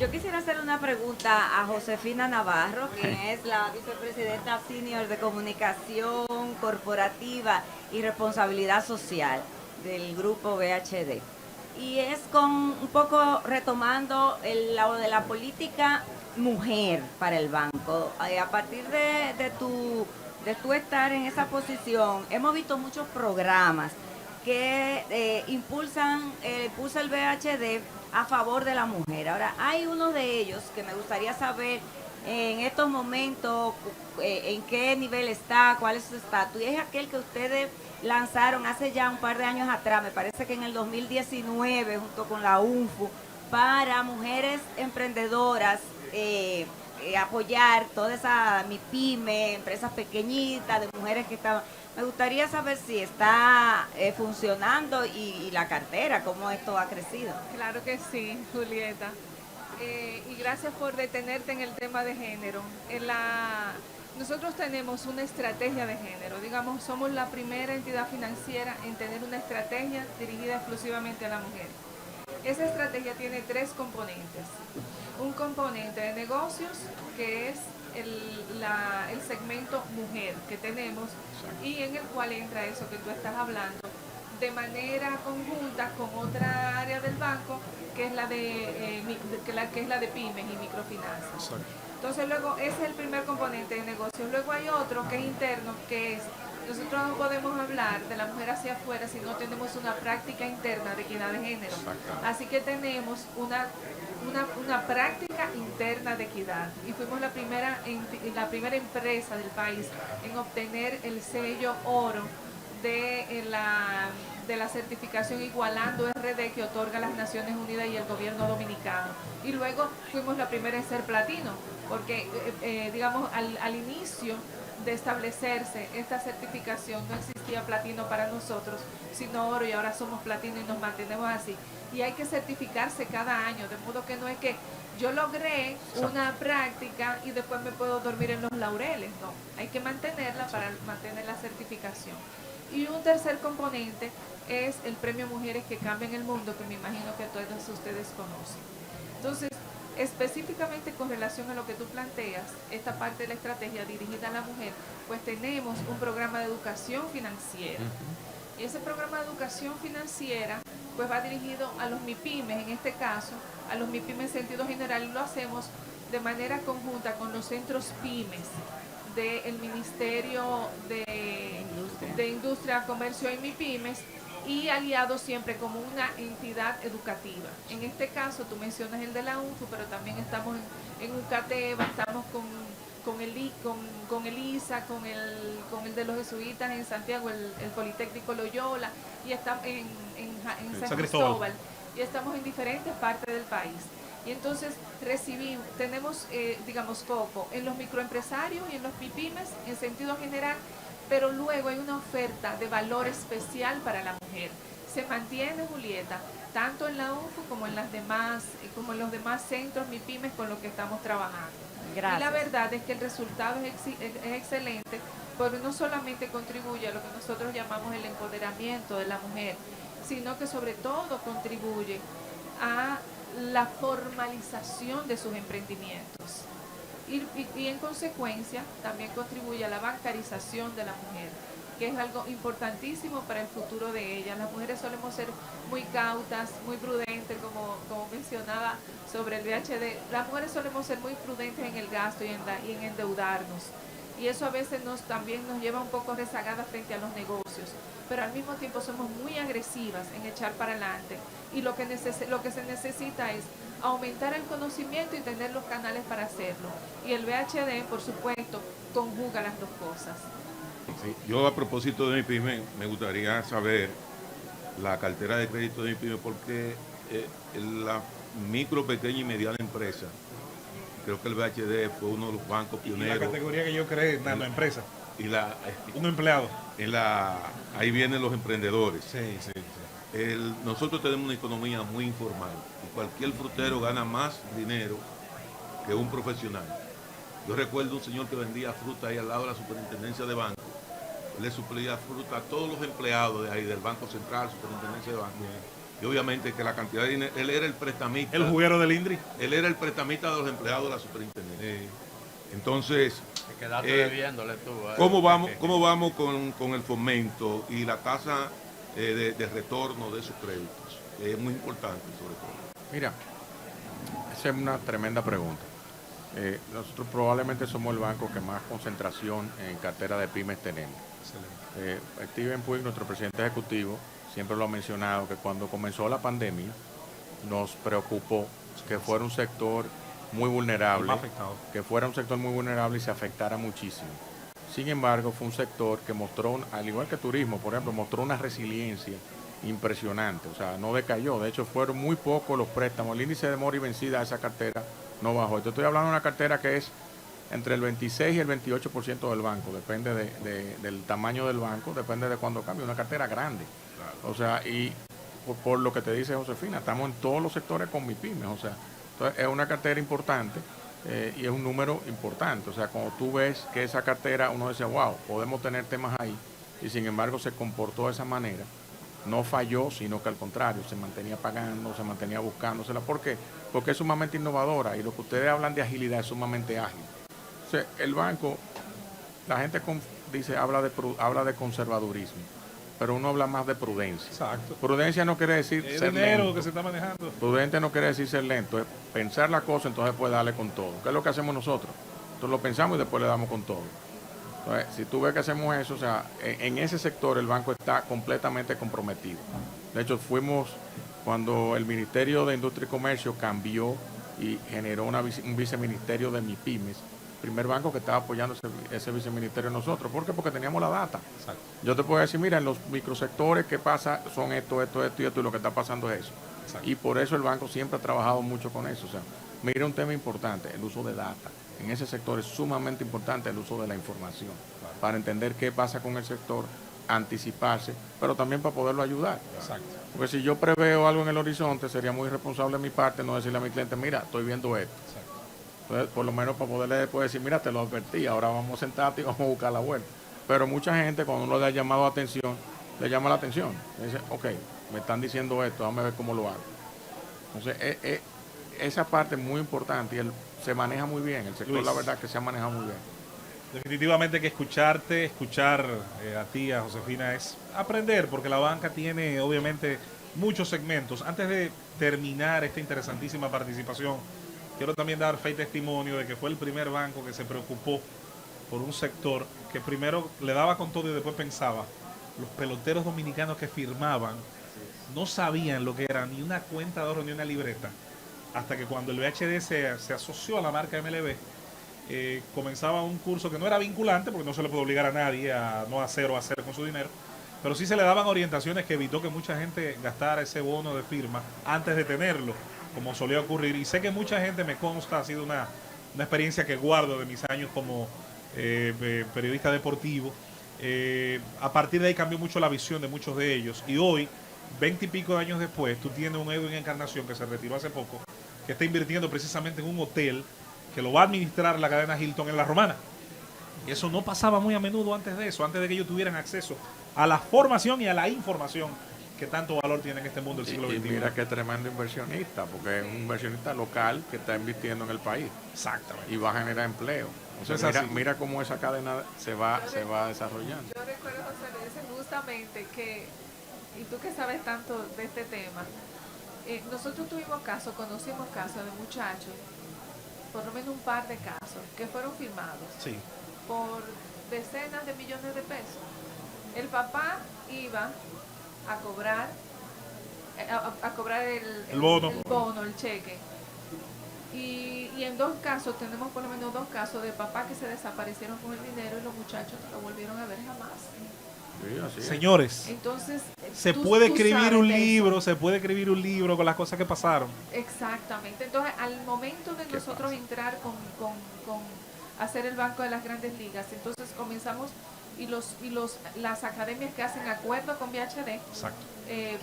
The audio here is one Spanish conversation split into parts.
Yo quisiera hacer una pregunta a Josefina Navarro, quien es la vicepresidenta senior de comunicación corporativa y responsabilidad social del grupo BHD. Y es con un poco retomando el lado de la política mujer para el banco. A partir de tu estar en esa posición, hemos visto muchos programas que impulsa el BHD a favor de la mujer. Ahora, hay uno de ellos que me gustaría saber en estos momentos en qué nivel está, cuál es su estatus, y es aquel que ustedes lanzaron hace ya un par de años atrás, me parece que en el 2019, junto con la UNFU, para mujeres emprendedoras, apoyar toda esa MIPYME, empresas pequeñitas de mujeres que estaban. Me gustaría saber si está funcionando y la cartera, cómo esto ha crecido. Claro que sí, Julieta. Y gracias por detenerte en el tema de género. Nosotros tenemos una estrategia de género, digamos, somos la primera entidad financiera en tener una estrategia dirigida exclusivamente a la mujer. Esa estrategia tiene tres componentes. Un componente de negocios, que es el segmento mujer que tenemos y en el cual entra eso que tú estás hablando de manera conjunta con otra área del banco que es la de pymes y microfinanzas. Exacto. Entonces luego ese es el primer componente de negocios. Luego hay otro que es interno, que es nosotros no podemos hablar de la mujer hacia afuera si no tenemos una práctica interna de equidad de género. Así que tenemos una práctica interna de equidad y fuimos la primera empresa del país en obtener el sello oro de la certificación Igualando RD que otorga las Naciones Unidas y el gobierno dominicano. Y luego fuimos la primera en ser platino, porque digamos al inicio de establecerse esta certificación no existía platino para nosotros, sino oro, y ahora somos platino y nos mantenemos así. Y hay que certificarse cada año, de modo que no es que yo logré una práctica y después me puedo dormir en los laureles, no, hay que mantenerla para mantener la certificación. Y un tercer componente es el premio Mujeres que Cambian el Mundo, que me imagino que todos ustedes conocen. Entonces, específicamente con relación a lo que tú planteas, esta parte de la estrategia dirigida a la mujer, pues tenemos un programa de educación financiera. Y ese programa de educación financiera pues va dirigido a los MIPYMES, en este caso, a los MIPYMES en sentido general, y lo hacemos de manera conjunta con los centros pymes del Ministerio de Industria, Comercio y MIPYMES, y aliados siempre como una entidad educativa. En este caso, tú mencionas el de la UNFU, pero también estamos en UCATEBA, estamos con el ISA, con el de los jesuitas en Santiago, el Politécnico Loyola, y estamos en San Cristóbal, y estamos en diferentes partes del país. Y entonces tenemos, digamos, foco en los microempresarios y en los MIPYMES en sentido general, pero luego hay una oferta de valor especial para la mujer. Se mantiene, Julieta, tanto en la UNFU como en los demás centros MIPYMES con los que estamos trabajando. Gracias. Y la verdad es que el resultado es excelente, porque no solamente contribuye a lo que nosotros llamamos el empoderamiento de la mujer, sino que sobre todo contribuye a la formalización de sus emprendimientos. Y en consecuencia también contribuye a la bancarización de la mujer, que es algo importantísimo para el futuro de ella. Las mujeres solemos ser muy cautas, muy prudentes, como mencionaba sobre el VHD. Las mujeres solemos ser muy prudentes en el gasto y en endeudarnos. Y eso a veces también nos lleva un poco rezagadas frente a los negocios, pero al mismo tiempo somos muy agresivas en echar para adelante. Y lo que se necesita es aumentar el conocimiento y tener los canales para hacerlo. Y el VHD, por supuesto, conjuga las dos cosas. Sí, yo a propósito de MIPYME, me gustaría saber la cartera de crédito de MIPYME, porque la micro, pequeña y mediana empresa, creo que el VHD fue uno de los bancos pioneros. Y la categoría que yo creé, la empresa. Y un empleado. Ahí vienen los emprendedores. Sí. Nosotros tenemos una economía muy informal y cualquier frutero gana más dinero que un profesional. Yo recuerdo un señor que vendía fruta ahí al lado de la superintendencia de banco. Él le suplía fruta a todos los empleados de ahí, del Banco Central, superintendencia de banco. y obviamente que la cantidad de dinero, él era el prestamista. El juguero del INDRI. Él era el prestamista de los empleados de la superintendencia. Entonces, te quedaste debiéndole tú. ¿cómo vamos con el fomento y la tasa de retorno de esos créditos? Es muy importante sobre todo. Mira, esa es una tremenda pregunta. Nosotros probablemente somos el banco que más concentración en cartera de pymes tenemos. Steven Puig, nuestro presidente ejecutivo, siempre lo ha mencionado, que cuando comenzó la pandemia nos preocupó que fuera un sector muy vulnerable, que fuera un sector muy vulnerable y se afectara muchísimo. Sin embargo, fue un sector que mostró, al igual que turismo, por ejemplo, mostró una resiliencia impresionante, o sea, no decayó. De hecho, fueron muy pocos los préstamos. El índice de mora y vencida de esa cartera no bajó. Yo estoy hablando de una cartera que es entre el 26 y el 28% del banco, depende del tamaño del banco, depende de cuándo cambie. Una cartera grande. O sea, y por lo que te dice Josefina, estamos en todos los sectores con MIPYMES, o sea, entonces es una cartera importante y es un número importante. O sea, cuando tú ves que esa cartera, uno dice, wow, podemos tener temas ahí, y sin embargo se comportó de esa manera. No falló, sino que al contrario, se mantenía pagando, se mantenía buscándosela. ¿Por qué? Porque es sumamente innovadora y lo que ustedes hablan de agilidad es sumamente ágil. O sea, el banco, la gente habla de conservadurismo, pero uno habla más de prudencia. Exacto. Prudencia no quiere decir es ser dinero lento. que se está manejando. Prudente no quiere decir ser lento, es pensar la cosa, entonces después darle con todo. ¿Qué es lo que hacemos nosotros? Nosotros lo pensamos y después le damos con todo. Entonces, si tú ves que hacemos eso, o sea, en ese sector el banco está completamente comprometido. De hecho, cuando el Ministerio de Industria y Comercio cambió y generó un viceministerio de MIPYMES, primer banco que estaba apoyando ese viceministerio nosotros. ¿Por qué? Porque teníamos la data. Exacto. Yo te puedo decir, mira, en los microsectores que pasa son esto, y lo que está pasando es eso. Exacto. Y por eso el banco siempre ha trabajado mucho con eso. O sea, mira un tema importante, el uso de data. En ese sector es sumamente importante el uso de la información, claro, para entender qué pasa con el sector, anticiparse, pero también para poderlo ayudar. Exacto. Porque si yo preveo algo en el horizonte, sería muy irresponsable de mi parte no decirle a mi cliente, mira, estoy viendo esto. Exacto. Entonces, por lo menos para poderle después decir, mira, te lo advertí, ahora vamos a sentarte y vamos a buscar la vuelta. Pero mucha gente, cuando uno le ha llamado atención, le llama la atención. Le dice, ok, me están diciendo esto, déjame ver cómo lo hago. Entonces, esa parte es muy importante y se maneja muy bien. El sector, Luis, la verdad, que se ha manejado muy bien. Definitivamente que escuchar a ti, a Josefina, es aprender, porque la banca tiene obviamente muchos segmentos. Antes de terminar esta interesantísima participación, quiero también dar fe y testimonio de que fue el primer banco que se preocupó por un sector que primero le daba con todo y después pensaba. Los peloteros dominicanos que firmaban no sabían lo que era ni una cuenta de ahorro ni una libreta, hasta que cuando el VHD se asoció a la marca MLB, comenzaba un curso que no era vinculante, porque no se le puede obligar a nadie a no hacer o hacer con su dinero, pero sí se le daban orientaciones que evitó que mucha gente gastara ese bono de firma antes de tenerlo, como solía ocurrir. Y sé que mucha gente, me consta, ha sido una experiencia que guardo de mis años como periodista deportivo. A partir de ahí cambió mucho la visión de muchos de ellos, y hoy, 20 y pico de años después, tú tienes un Edwin Encarnación que se retiró hace poco, que está invirtiendo precisamente en un hotel que lo va a administrar la cadena Hilton en La Romana. Y eso no pasaba muy a menudo antes de eso, antes de que ellos tuvieran acceso a la formación y a la información que tanto valor tiene en este mundo del siglo XXI. Y mira qué tremendo inversionista, porque es un inversionista local que está invirtiendo en el país. Exactamente. Y va a generar empleo. O sea, mira cómo esa cadena se va desarrollando. Yo recuerdo, José, me dicen justamente que, y tú que sabes tanto de este tema, nosotros conocimos casos de muchachos, por lo menos un par de casos, que fueron firmados por decenas de millones de pesos. El papá iba a cobrar el bono, el cheque. Y en dos casos, tenemos por lo menos dos casos de papás que se desaparecieron con el dinero y los muchachos no lo volvieron a ver jamás. Sí, así es. Señores, entonces se puede escribir un libro con las cosas que pasaron. Exactamente. Entonces, al momento de nosotros entrar con hacer el Banco de las Grandes Ligas, entonces comenzamos las academias que hacen acuerdo con VHD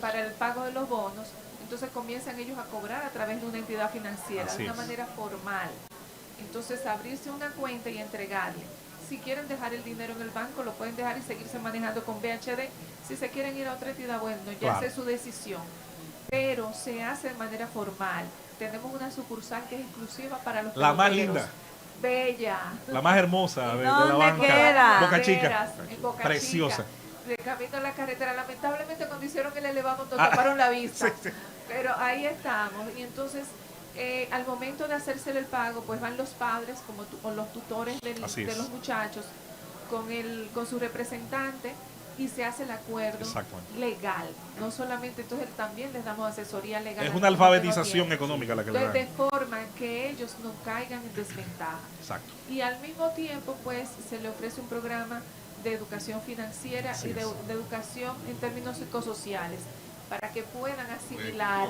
para el pago de los bonos, entonces comienzan ellos a cobrar a través de una entidad financiera, de una manera formal. Entonces, abrirse una cuenta y entregarle. Si quieren dejar el dinero en el banco, lo pueden dejar y seguirse manejando con VHD. Si se quieren ir a otra entidad, bueno, ya es su decisión. pero se hace de manera formal. Tenemos una sucursal que es exclusiva para los La más peloteros. linda. Bella. La más hermosa de la ¿Dónde banca. queda? Boca Chica. Veras, en Boca Preciosa. Chica, de camino a la carretera. Lamentablemente cuando hicieron el elevado nos taparon la vista. Pero ahí estamos. Y entonces, al momento de hacérsele el pago, pues van los padres como o los tutores de los muchachos con su representante y se hace el acuerdo legal. No solamente, entonces también les damos asesoría legal. Es una alfabetización económica la que le dan. De forma que ellos no caigan en desventaja. Exacto. Y al mismo tiempo, pues, se le ofrece un programa de educación financiera y de educación en términos psicosociales para que puedan asimilar.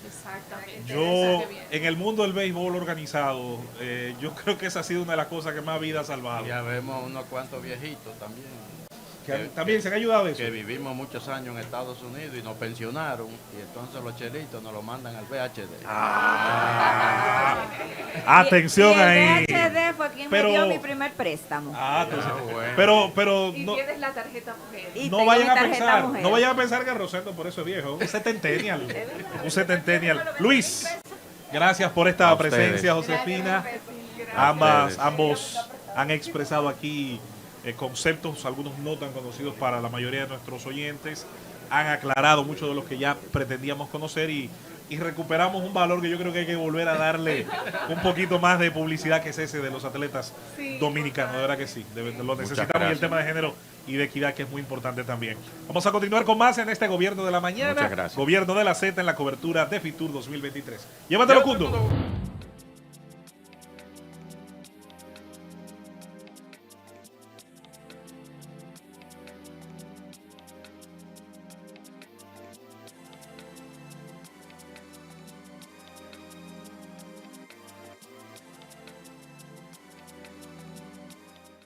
Exactamente. Yo, en el mundo del béisbol organizado, yo creo que esa ha sido una de las cosas que más vida ha salvado. Ya vemos unos cuantos viejitos también. También se han ayudado de eso. Que vivimos muchos años en Estados Unidos y nos pensionaron y entonces los chelitos nos lo mandan al VHD. Atención y el ahí. VHD fue quien me dio mi primer préstamo. Pero y no, tienes la tarjeta mujer. Y no tengo vayan mi a tarjeta pensar, mujer. no vayan a pensar que Rosendo por eso es viejo, un setentennial. Un setentennial. Luis, gracias por esta A ustedes. presencia, Josefina. Ambos han expresado aquí conceptos, algunos no tan conocidos para la mayoría de nuestros oyentes, han aclarado mucho de los que ya pretendíamos conocer y recuperamos un valor que yo creo que hay que volver a darle un poquito más de publicidad, que es ese de los atletas dominicanos, de verdad que sí, lo necesitamos, y el tema de género y de equidad, que es muy importante también. Vamos a continuar con más en este Gobierno de la Mañana, Muchas gracias. Gobierno de la Z, en la cobertura de Fitur 2023. Llévatelo, Cundo.